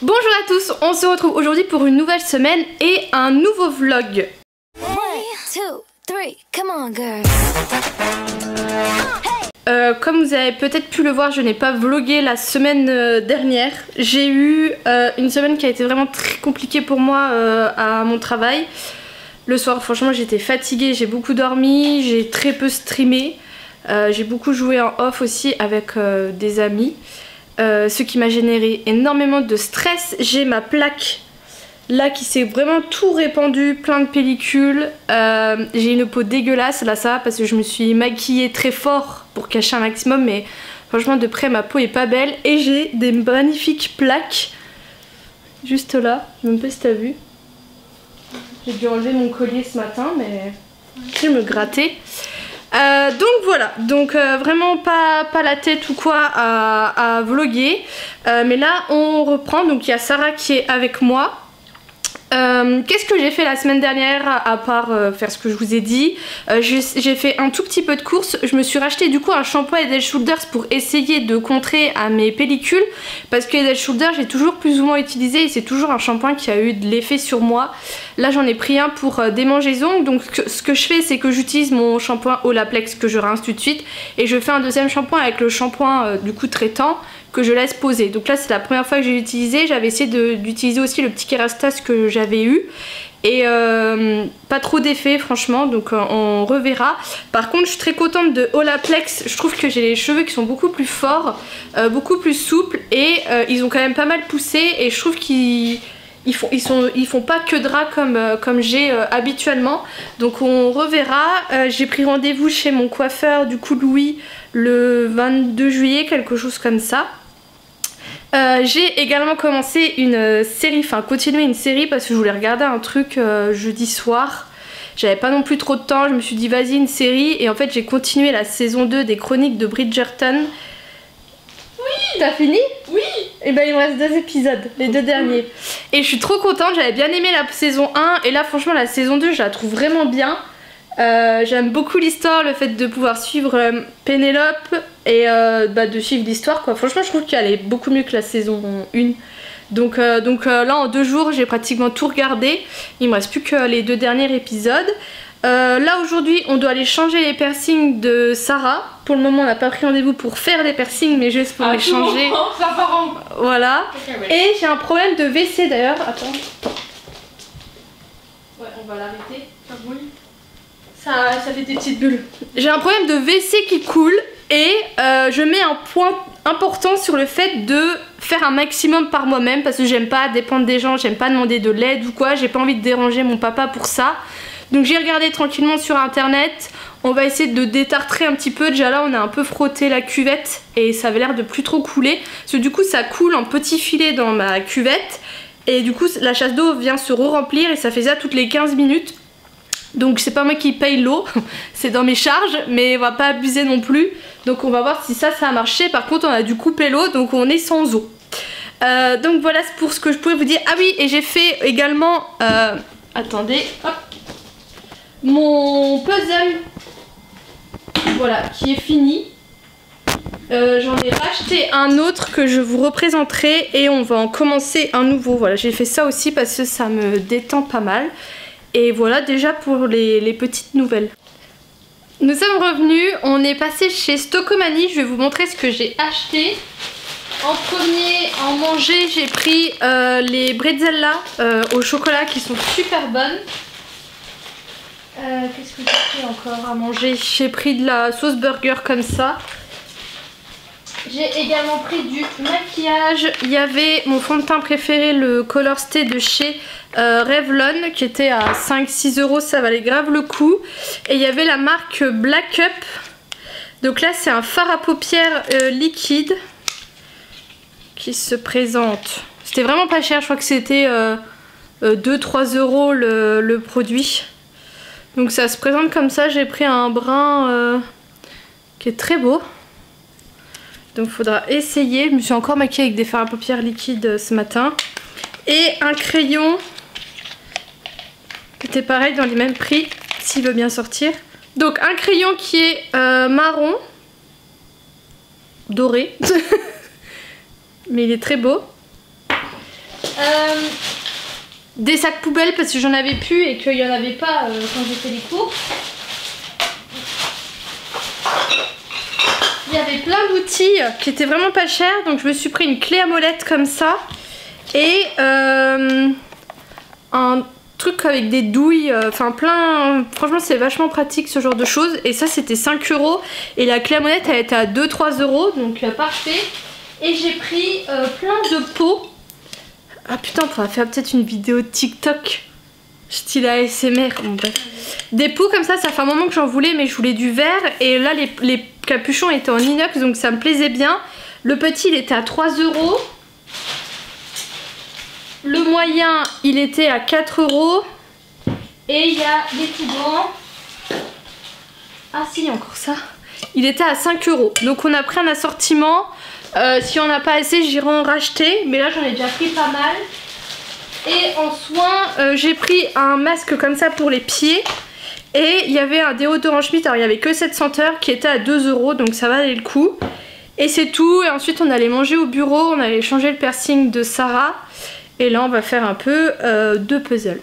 Bonjour à tous, on se retrouve aujourd'hui pour une nouvelle semaine et un nouveau vlog. 1, 2, 3, come on girl. Comme vous avez peut-être pu le voir, je n'ai pas vlogué la semaine dernière. J'ai eu une semaine qui a été vraiment très compliquée pour moi à mon travail. Le soir, franchement, j'étais fatiguée, j'ai beaucoup dormi, j'ai très peu streamé. J'ai beaucoup joué en off aussi avec des amis. Ce qui m'a généré énormément de stress. J'ai ma plaque là qui s'est vraiment tout répandu, plein de pellicules. J'ai une peau dégueulasse, là ça va parce que je me suis maquillée très fort pour cacher un maximum, mais franchement de près ma peau est pas belle. Et j'ai des magnifiques plaques juste là, je ne sais pas si t'as vu. J'ai dû enlever mon collier ce matin, mais je vais me gratter. Donc voilà, donc vraiment pas la tête ou quoi à vlogger, mais là on reprend. Donc il y a Sarah qui est avec moi. Qu'est-ce que j'ai fait la semaine dernière à part faire ce que je vous ai dit? J'ai fait un tout petit peu de courses. Je me suis racheté du coup un shampoing Head & Shoulders pour essayer de contrer à mes pellicules, parce que Head & Shoulders j'ai toujours plus ou moins utilisé et c'est toujours un shampoing qui a eu de l'effet sur moi. Là j'en ai pris un pour démangeaison. Donc ce que je fais, c'est que j'utilise mon shampoing Olaplex que je rince tout de suite et je fais un deuxième shampoing avec le shampoing du coup traitant que je laisse poser. Donc là c'est la première fois que j'ai utilisé. J'avais essayé d'utiliser aussi le petit Kerastase que j'avais eu et pas trop d'effet franchement, donc on reverra. Par contre je suis très contente de Olaplex. Je trouve que j'ai les cheveux qui sont beaucoup plus forts, beaucoup plus souples et ils ont quand même pas mal poussé et je trouve qu'ils font pas que drap comme j'ai habituellement. Donc on reverra. J'ai pris rendez-vous chez mon coiffeur du coup Louis le 22 juillet, quelque chose comme ça. J'ai également commencé une série, enfin continué une série parce que je voulais regarder un truc jeudi soir. J'avais pas non plus trop de temps, je me suis dit vas-y une série et en fait j'ai continué la saison 2 des Chroniques de Bridgerton. Oui. T'as fini? Oui. Et ben il me reste 2 épisodes, les 2 derniers. Et je suis trop contente, j'avais bien aimé la saison 1 et là franchement la saison 2 je la trouve vraiment bien. J'aime beaucoup l'histoire, le fait de pouvoir suivre Pénélope et de suivre l'histoire quoi. Franchement je trouve qu'elle est beaucoup mieux que la saison 1. Donc là en 2 jours j'ai pratiquement tout regardé. Il me reste plus que les 2 derniers épisodes. Là aujourd'hui on doit aller changer les piercings de Sarah. Pour le moment on n'a pas pris rendez-vous pour faire les piercings mais juste pour les changer. Voilà. Et j'ai un problème de WC d'ailleurs. Attends. Ouais on va l'arrêter. Ça brûle. Ça fait des petites bulles. J'ai un problème de WC qui coule et je mets un point important sur le fait de faire un maximum par moi-même parce que j'aime pas dépendre des gens, j'aime pas demander de l'aide ou quoi, j'ai pas envie de déranger mon papa pour ça. Donc j'ai regardé tranquillement sur internet, on va essayer de détartrer un petit peu. Déjà là on a un peu frotté la cuvette et ça avait l'air de plus trop couler parce que du coup ça coule en petits filets dans ma cuvette et du coup la chasse d'eau vient se re-remplir et ça fait ça toutes les 15 minutes. Donc c'est pas moi qui paye l'eau, c'est dans mes charges, mais on va pas abuser non plus. Donc on va voir si ça a marché. Par contre on a dû couper l'eau, donc on est sans eau. Donc voilà pour ce que je pouvais vous dire. Ah oui, et j'ai fait également, attendez, hop, mon puzzle, voilà, qui est fini. J'en ai racheté un autre que je vous représenterai et on va en commencer un nouveau. Voilà, j'ai fait ça aussi parce que ça me détend pas mal. Et voilà déjà pour les petites nouvelles. Nous sommes revenus, on est passé chez Stockomanie, je vais vous montrer ce que j'ai acheté. En premier, en manger, j'ai pris les bretzels au chocolat qui sont super bonnes. Qu'est-ce que j'ai pris encore à manger? J'ai pris de la sauce burger comme ça. J'ai également pris du maquillage. Il y avait mon fond de teint préféré, le Color Stay de chez Revlon, qui était à 5-6 €, ça valait grave le coup. Et il y avait la marque Black Up. Donc là c'est un fard à paupières liquide qui se présente. C'était vraiment pas cher, je crois que c'était 2-3 € le produit. Donc ça se présente comme ça, j'ai pris un brun qui est très beau. Donc il faudra essayer. Je me suis encore maquillée avec des fards à paupières liquides ce matin. Et un crayon qui était pareil dans les mêmes prix, s'il veut bien sortir. Donc un crayon qui est marron, doré, mais il est très beau. Des sacs poubelles parce que j'en avais plus et qu'il n'y en avait pas quand j'ai fait les courses. Il y avait plein d'outils qui étaient vraiment pas chers, donc je me suis pris une clé à molette comme ça et un truc avec des douilles, enfin plein, franchement c'est vachement pratique ce genre de choses. Et ça c'était 5 € et la clé à molette elle était à 2-3 €, donc parfait. Et j'ai pris plein de pots. Ah putain, on pourra faire peut-être une vidéo TikTok style ASMR. Bon, bref. Des pots comme ça fait un moment que j'en voulais, mais je voulais du verre. Et là les capuchons étaient en inox, donc ça me plaisait bien. Le petit il était à 3 €. Le moyen il était à 4 €. Et il y a les tout grands. Ah si, il y a encore ça. Il était à 5 €. Donc on a pris un assortiment. Si on n'a pas assez, j'irai en racheter. Mais là j'en ai déjà pris pas mal. Et en soins, j'ai pris un masque comme ça pour les pieds. Et il y avait un déodorant Schmitt. Alors il n'y avait que cette senteur qui était à 2 €. Donc ça valait le coup. Et c'est tout. Et ensuite on allait manger au bureau. On allait changer le piercing de Sarah. Et là on va faire un peu de puzzle.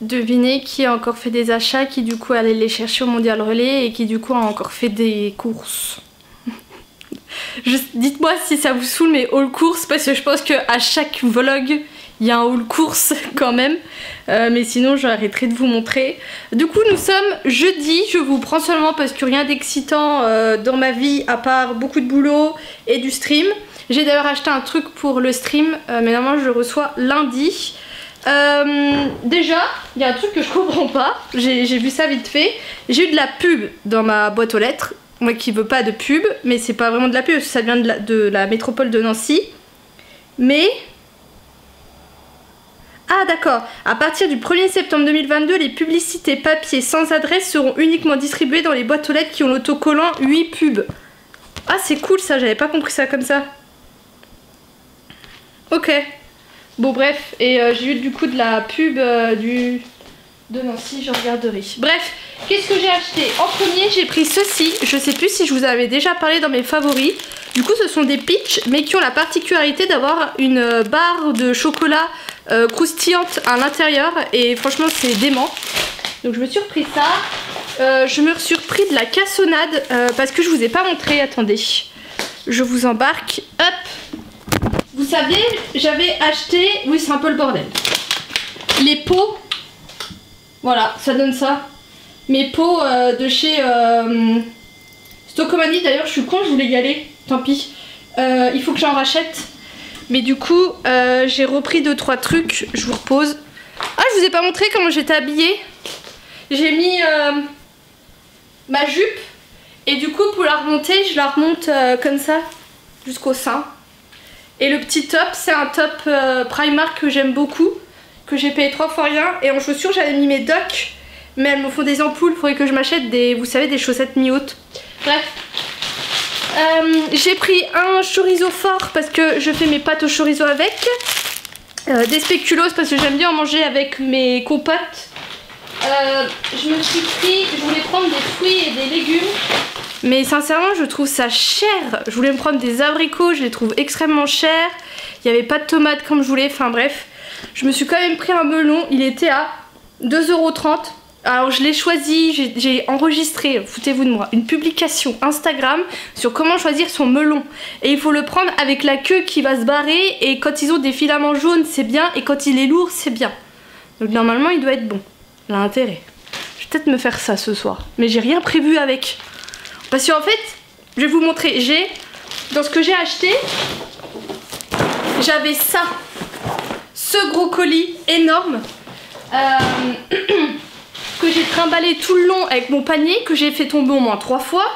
Devinez qui a encore fait des achats, qui du coup allait les chercher au Mondial Relais et qui du coup a encore fait des courses. Dites-moi si ça vous saoule mes haul courses, parce que je pense qu'à chaque vlog il y a un haul course quand même. Mais sinon j'arrêterai de vous montrer. Du coup nous sommes jeudi, je vous prends seulement parce que rien d'excitant dans ma vie à part beaucoup de boulot et du stream. J'ai d'ailleurs acheté un truc pour le stream, mais normalement je le reçois lundi. Déjà, il y a un truc que je comprends pas, j'ai vu ça vite fait. J'ai eu de la pub dans ma boîte aux lettres. Moi qui veux pas de pub, mais c'est pas vraiment de la pub, ça vient de la métropole de Nancy. Mais... Ah d'accord, à partir du 1er septembre 2022, les publicités papier sans adresse seront uniquement distribuées dans les boîtes aux lettres qui ont l'autocollant 8 pubs. Ah c'est cool ça, j'avais pas compris ça comme ça. Ok. Bon bref, et j'ai eu du coup de la pub de Nancy, je regarderai. Bref, qu'est-ce que j'ai acheté? En premier j'ai pris ceci, je sais plus si je vous avais déjà parlé dans mes favoris. Du coup ce sont des Peach, mais qui ont la particularité d'avoir une barre de chocolat croustillante à l'intérieur. Et franchement c'est dément. Donc je me suis repris ça. Je me suis repris de la cassonade parce que je vous ai pas montré, attendez. Je vous embarque, hop. Vous savez, j'avais acheté, oui c'est un peu le bordel, les pots, voilà, ça donne ça, mes pots de chez Stocomanie. D'ailleurs je suis con, je voulais y aller, tant pis, il faut que j'en rachète, mais du coup j'ai repris 2-3 trucs, je vous repose. Ah je vous ai pas montré comment j'étais habillée, j'ai mis ma jupe et du coup pour la remonter, je la remonte comme ça, jusqu'au sein. Et le petit top, c'est un top Primark que j'aime beaucoup, que j'ai payé 3 fois rien. Et en chaussures, j'avais mis mes Doc, mais elles me font des ampoules, il faudrait que je m'achète des, vous savez, des chaussettes mi-hautes. Bref. J'ai pris un chorizo fort parce que je fais mes pâtes au chorizo avec. Des spéculoos parce que j'aime bien en manger avec mes compotes. Je me suis pris, je voulais prendre des fruits et des légumes. Mais sincèrement je trouve ça cher. Je voulais me prendre des abricots, je les trouve extrêmement chers. Il n'y avait pas de tomates comme je voulais, enfin bref. Je me suis quand même pris un melon, il était à 2,30 €. Alors je l'ai choisi, j'ai enregistré, foutez-vous de moi, une publication Instagram sur comment choisir son melon. Et il faut le prendre avec la queue qui va se barrer, et quand ils ont des filaments jaunes c'est bien, et quand il est lourd c'est bien. Donc normalement il doit être bon, il a intérêt. Je vais peut-être me faire ça ce soir, mais j'ai rien prévu avec. Parce qu'en fait, je vais vous montrer, dans ce que j'ai acheté, j'avais ça, ce gros colis énorme, que j'ai trimballé tout le long avec mon panier, que j'ai fait tomber au moins 3 fois.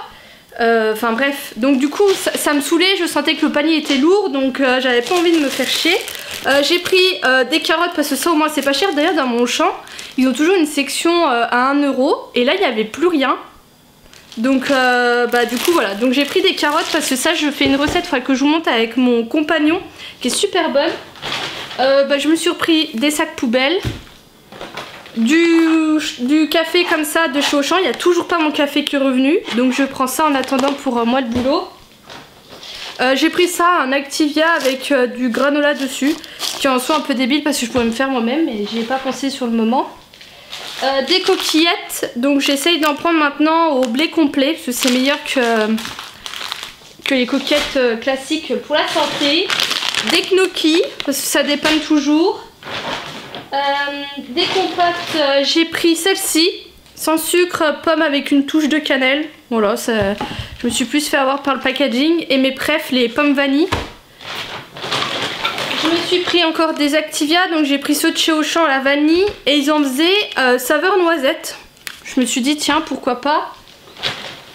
Enfin bref, donc du coup ça me saoulait, je sentais que le panier était lourd, donc j'avais pas envie de me faire chier. J'ai pris des carottes parce que ça au moins c'est pas cher. D'ailleurs dans mon champ, ils ont toujours une section à 1 €, et là il n'y avait plus rien. Donc du coup voilà, donc j'ai pris des carottes parce que ça je fais une recette, faudrait que je vous montre avec mon compagnon qui est super bonne. Je me suis repris des sacs poubelles, du café comme ça de chez Auchan, il n'y a toujours pas mon café qui est revenu, donc je prends ça en attendant pour moi le boulot. J'ai pris ça, un Activia avec du granola dessus, qui est en soi un peu débile parce que je pourrais me faire moi-même mais j'y ai pas pensé sur le moment. Des coquillettes, donc j'essaye d'en prendre maintenant au blé complet parce que c'est meilleur que les coquillettes classiques pour la santé. Des gnocchis parce que ça dépanne toujours. Des compotes, j'ai pris celle-ci sans sucre, pomme avec une touche de cannelle. Voilà, ça, je me suis plus fait avoir par le packaging. Et mes préfs, les pommes vanille. Je me suis pris encore des Activia, donc j'ai pris ceux de chez Auchan à la vanille et ils en faisaient saveur noisette. Je me suis dit tiens pourquoi pas.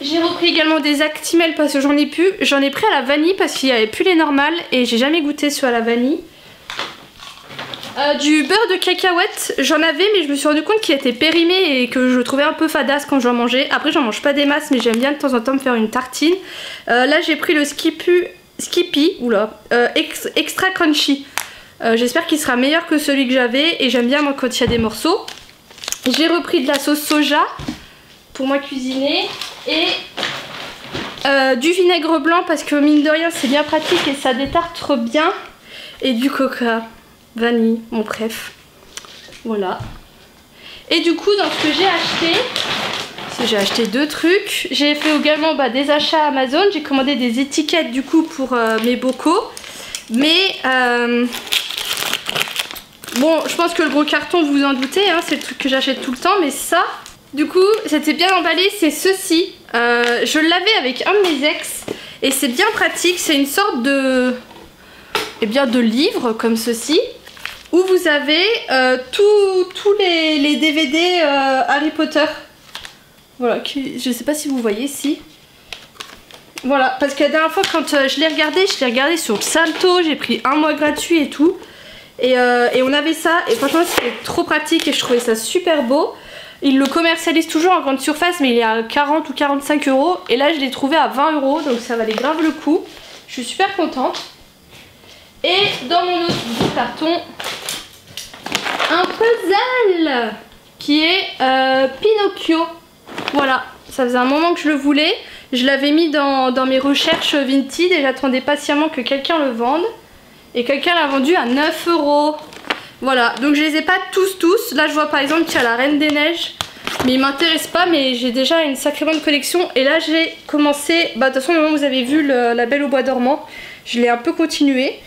J'ai repris également des Actimel parce que j'en ai plus. J'en ai pris à la vanille parce qu'il n'y avait plus les normales et j'ai jamais goûté ceux à la vanille. Du beurre de cacahuète, j'en avais mais je me suis rendu compte qu'il était périmé et que je le trouvais un peu fadasse quand j'en mangeais. Après j'en mange pas des masses mais j'aime bien de temps en temps me faire une tartine. Là j'ai pris le Skippy, extra crunchy. J'espère qu'il sera meilleur que celui que j'avais et j'aime bien moi quand il y a des morceaux. J'ai repris de la sauce soja pour moi cuisiner et du vinaigre blanc parce que mine de rien c'est bien pratique et ça détartre bien. Et du coca, vanille, mon préf. Voilà. Et du coup dans ce que j'ai acheté, j'ai acheté 2 trucs. J'ai fait également des achats Amazon. J'ai commandé des étiquettes du coup pour mes bocaux. Mais bon, je pense que le gros carton, vous vous en doutez, hein, c'est le truc que j'achète tout le temps. Mais ça, du coup, c'était bien emballé. C'est ceci. Je l'avais avec un de mes ex. Et c'est bien pratique. C'est une sorte de livre comme ceci. Où vous avez tous les DVD Harry Potter. Voilà, je sais pas si vous voyez ici. Voilà, parce que la dernière fois quand je l'ai regardé sur Salto, j'ai pris 1 mois gratuit et tout. Et on avait ça, et franchement c'était trop pratique et je trouvais ça super beau. Ils le commercialisent toujours en grande surface, mais il est à 40 ou 45 €. Et là je l'ai trouvé à 20 €, donc ça valait grave le coup. Je suis super contente. Et dans mon autre bout de carton, un puzzle qui est Pinocchio. Voilà, ça faisait un moment que je le voulais. Je l'avais mis dans mes recherches Vinted et j'attendais patiemment que quelqu'un le vende. Et quelqu'un l'a vendu à 9 €. Voilà, donc je les ai pas tous. Là je vois par exemple qu'il y a la Reine des Neiges. Mais il m'intéresse pas, mais j'ai déjà une sacrée bonne collection. Et là j'ai commencé, de toute façon au moment où vous avez vu La Belle au Bois dormant, je l'ai un peu continué.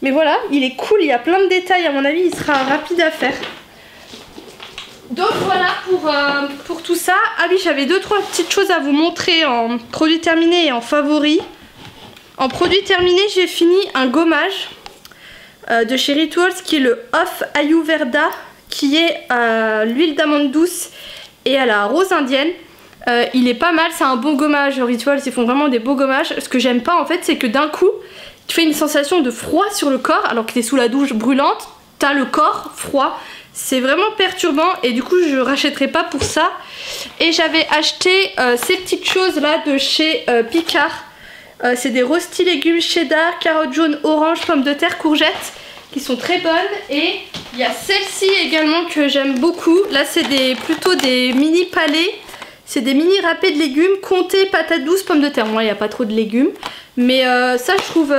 Mais voilà, il est cool, il y a plein de détails, à mon avis il sera rapide à faire. Donc voilà pour tout ça. Ah oui, j'avais 2-3 petites choses à vous montrer en produit terminé et en favori. En produit terminé, j'ai fini un gommage de chez Rituals qui est le Off Ayurveda, qui est à l'huile d'amande douce et à la rose indienne. Il est pas mal, c'est un bon gommage. Rituals, ils font vraiment des beaux gommages. Ce que j'aime pas en fait, c'est que d'un coup, tu fais une sensation de froid sur le corps alors que tu es sous la douche brûlante, t'as le corps froid. C'est vraiment perturbant et du coup je rachèterai pas pour ça. Et j'avais acheté ces petites choses là de chez Picard. C'est des rostis légumes cheddar, carottes jaunes, oranges, pommes de terre, courgettes qui sont très bonnes. Et il y a celle-ci également que j'aime beaucoup. Là c'est plutôt des mini palais. C'est des mini râpés de légumes, comté, patates douces, pommes de terre. Moi il n'y a pas trop de légumes. Mais ça je trouve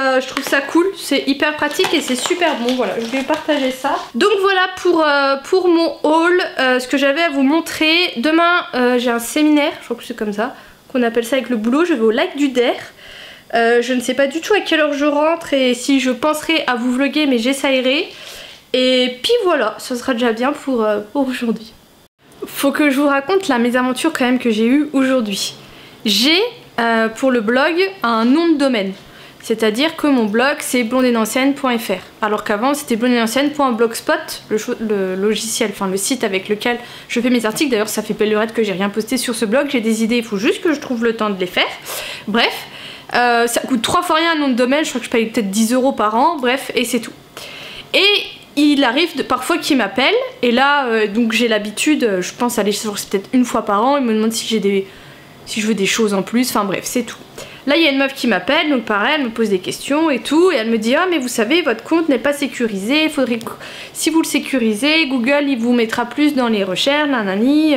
ça cool, c'est hyper pratique et c'est super bon. Voilà, je vais partager ça. Donc voilà pour mon haul, ce que j'avais à vous montrer. Demain j'ai un séminaire, je crois que c'est comme ça qu'on appelle ça avec le boulot. Je vais au lac du Der. Je ne sais pas du tout à quelle heure je rentre et si je penserai à vous vlogger, mais j'essayerai. Et puis voilà, ce sera déjà bien pour aujourd'hui. Faut que je vous raconte la mésaventure quand même que j'ai eue aujourd'hui. J'ai pour le blog un nom de domaine, c'est-à-dire que mon blog c'est blondeenancienne.fr, alors qu'avant c'était blondeenancienne.blogspot, le logiciel, enfin le site avec lequel je fais mes articles. D'ailleurs ça fait pellurette que j'ai rien posté sur ce blog, j'ai des idées, il faut juste que je trouve le temps de les faire. Bref, ça coûte 3 fois rien un nom de domaine, je crois que je paye peut-être 10 € par an, bref, et c'est tout. Et il arrive parfois qu'il m'appelle, et là donc j'ai l'habitude, je pense aller sur peut-être une fois par an, il me demande si j'ai si je veux des choses en plus, enfin bref, c'est tout. Là, il y a une meuf qui m'appelle, donc pareil, elle me pose des questions et tout, et elle me dit « Ah, mais vous savez, votre compte n'est pas sécurisé, faudrait que... si vous le sécurisez, Google, il vous mettra plus dans les recherches, nanani. »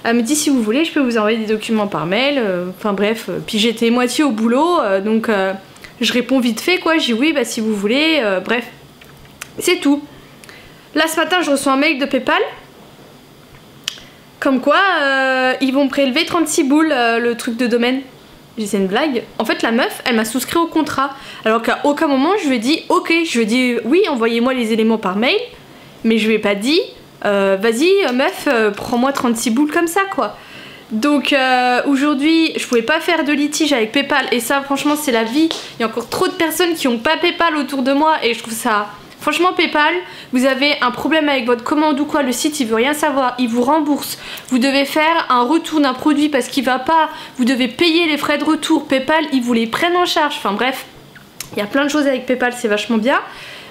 Elle me dit « Si vous voulez, je peux vous envoyer des documents par mail. » Enfin bref, puis j'étais moitié au boulot, donc je réponds vite fait, quoi. J'ai dit « Oui, bah si vous voulez, bref. » C'est tout. Là, ce matin, je reçois un mail de PayPal. Comme quoi, ils vont prélever 36 boules, le truc de domaine. C'est une blague. En fait, la meuf, elle m'a souscrit au contrat. Alors qu'à aucun moment, je lui ai dit ok. Je lui ai dit oui, envoyez-moi les éléments par mail. Mais je lui ai pas dit vas-y, meuf, prends-moi 36 boules comme ça, quoi. Donc aujourd'hui, je pouvais pas faire de litige avec PayPal. Et ça, franchement, c'est la vie. Il y a encore trop de personnes qui ont pas PayPal autour de moi. Et je trouve ça... Franchement, PayPal, vous avez un problème avec votre commande ou quoi, le site il veut rien savoir, il vous rembourse. Vous devez faire un retour d'un produit parce qu'il va pas, vous devez payer les frais de retour. PayPal, ils vous les prennent en charge. Enfin bref, il y a plein de choses avec PayPal, c'est vachement bien.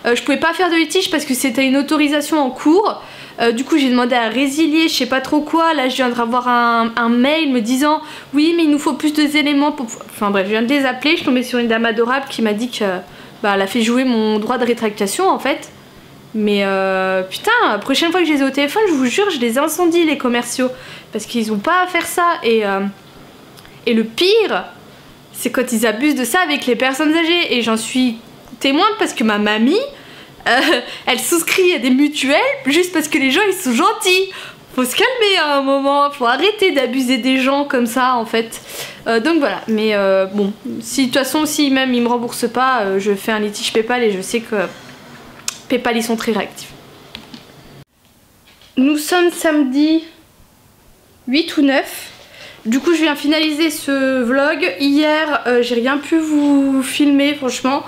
Je pouvais pas faire de litige parce que c'était une autorisation en cours. Du coup, j'ai demandé à résilier, je sais pas trop quoi. Là, je viens de recevoir un mail me disant oui, mais il nous faut plus d'éléments pour... Enfin bref, je viens de les appeler. Je suis tombée sur une dame adorable qui m'a dit que... Bah, elle a fait jouer mon droit de rétractation en fait. Mais putain, la prochaine fois que je les ai au téléphone, je vous jure, je les incendie les commerciaux. Parce qu'ils ont pas à faire ça. Et le pire, c'est quand ils abusent de ça avec les personnes âgées. Et j'en suis témoin parce que ma mamie, elle souscrit à des mutuelles juste parce que les gens ils sont gentils. Faut se calmer à un moment, faut arrêter d'abuser des gens comme ça en fait. Donc voilà, mais bon, si de toute façon, si même ils me remboursent pas, je fais un litige PayPal et je sais que PayPal ils sont très réactifs. Nous sommes samedi 8 ou 9. Du coup, je viens finaliser ce vlog. Hier, j'ai rien pu vous filmer, franchement.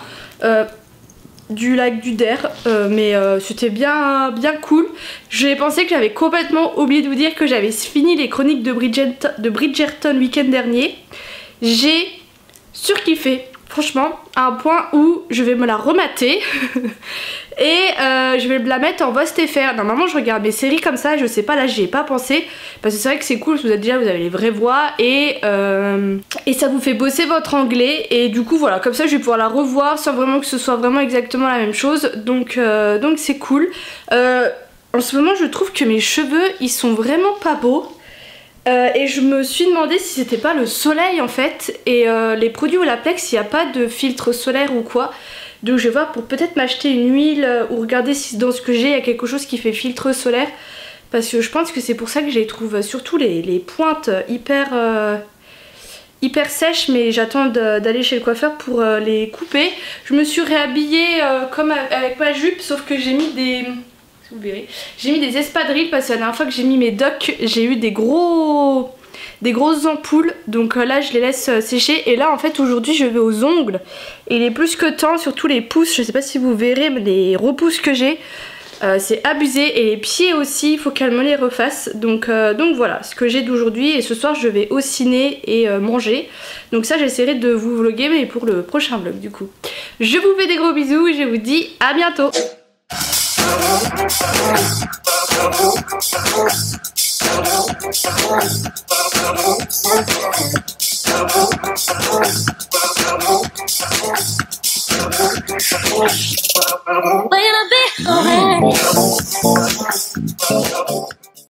Du lac du Der, mais c'était bien cool. J'ai pensé que j'avais complètement oublié de vous dire que j'avais fini les chroniques de Bridgerton week-end dernier. J'ai surkiffé, franchement, à un point où je vais me la remater et je vais la mettre en voix TFR. Normalement je regarde mes séries comme ça, je sais pas, là j'y ai pas pensé parce que c'est vrai que c'est cool, vous avez les vraies voix et ça vous fait bosser votre anglais et du coup voilà, comme ça je vais pouvoir la revoir sans vraiment que ce soit vraiment exactement la même chose, donc c'est cool. En ce moment je trouve que mes cheveux ils sont vraiment pas beaux. Et je me suis demandé si c'était pas le soleil en fait. Et les produits Olaplex, il n'y a pas de filtre solaire ou quoi. Donc je vais voir pour peut-être m'acheter une huile ou regarder si dans ce que j'ai il y a quelque chose qui fait filtre solaire. Parce que je pense que c'est pour ça que je les trouve surtout les pointes hyper sèches. Mais j'attends d'aller chez le coiffeur pour les couper. Je me suis réhabillée comme avec ma jupe, sauf que j'ai mis des... Vous verrez. J'ai mis des espadrilles parce que la dernière fois que j'ai mis mes docks, j'ai eu des grosses ampoules. Donc là je les laisse sécher. Et là en fait aujourd'hui je vais aux ongles. Et il est plus que temps, surtout les pouces. Je sais pas si vous verrez mais les repousses que j'ai. C'est abusé. Et les pieds aussi, il faut qu'elle me les refasse. Donc voilà ce que j'ai d'aujourd'hui. Et ce soir je vais au ciné et manger. Donc ça j'essaierai de vous vlogger mais pour le prochain vlog du coup. Je vous fais des gros bisous et je vous dis à bientôt. When I be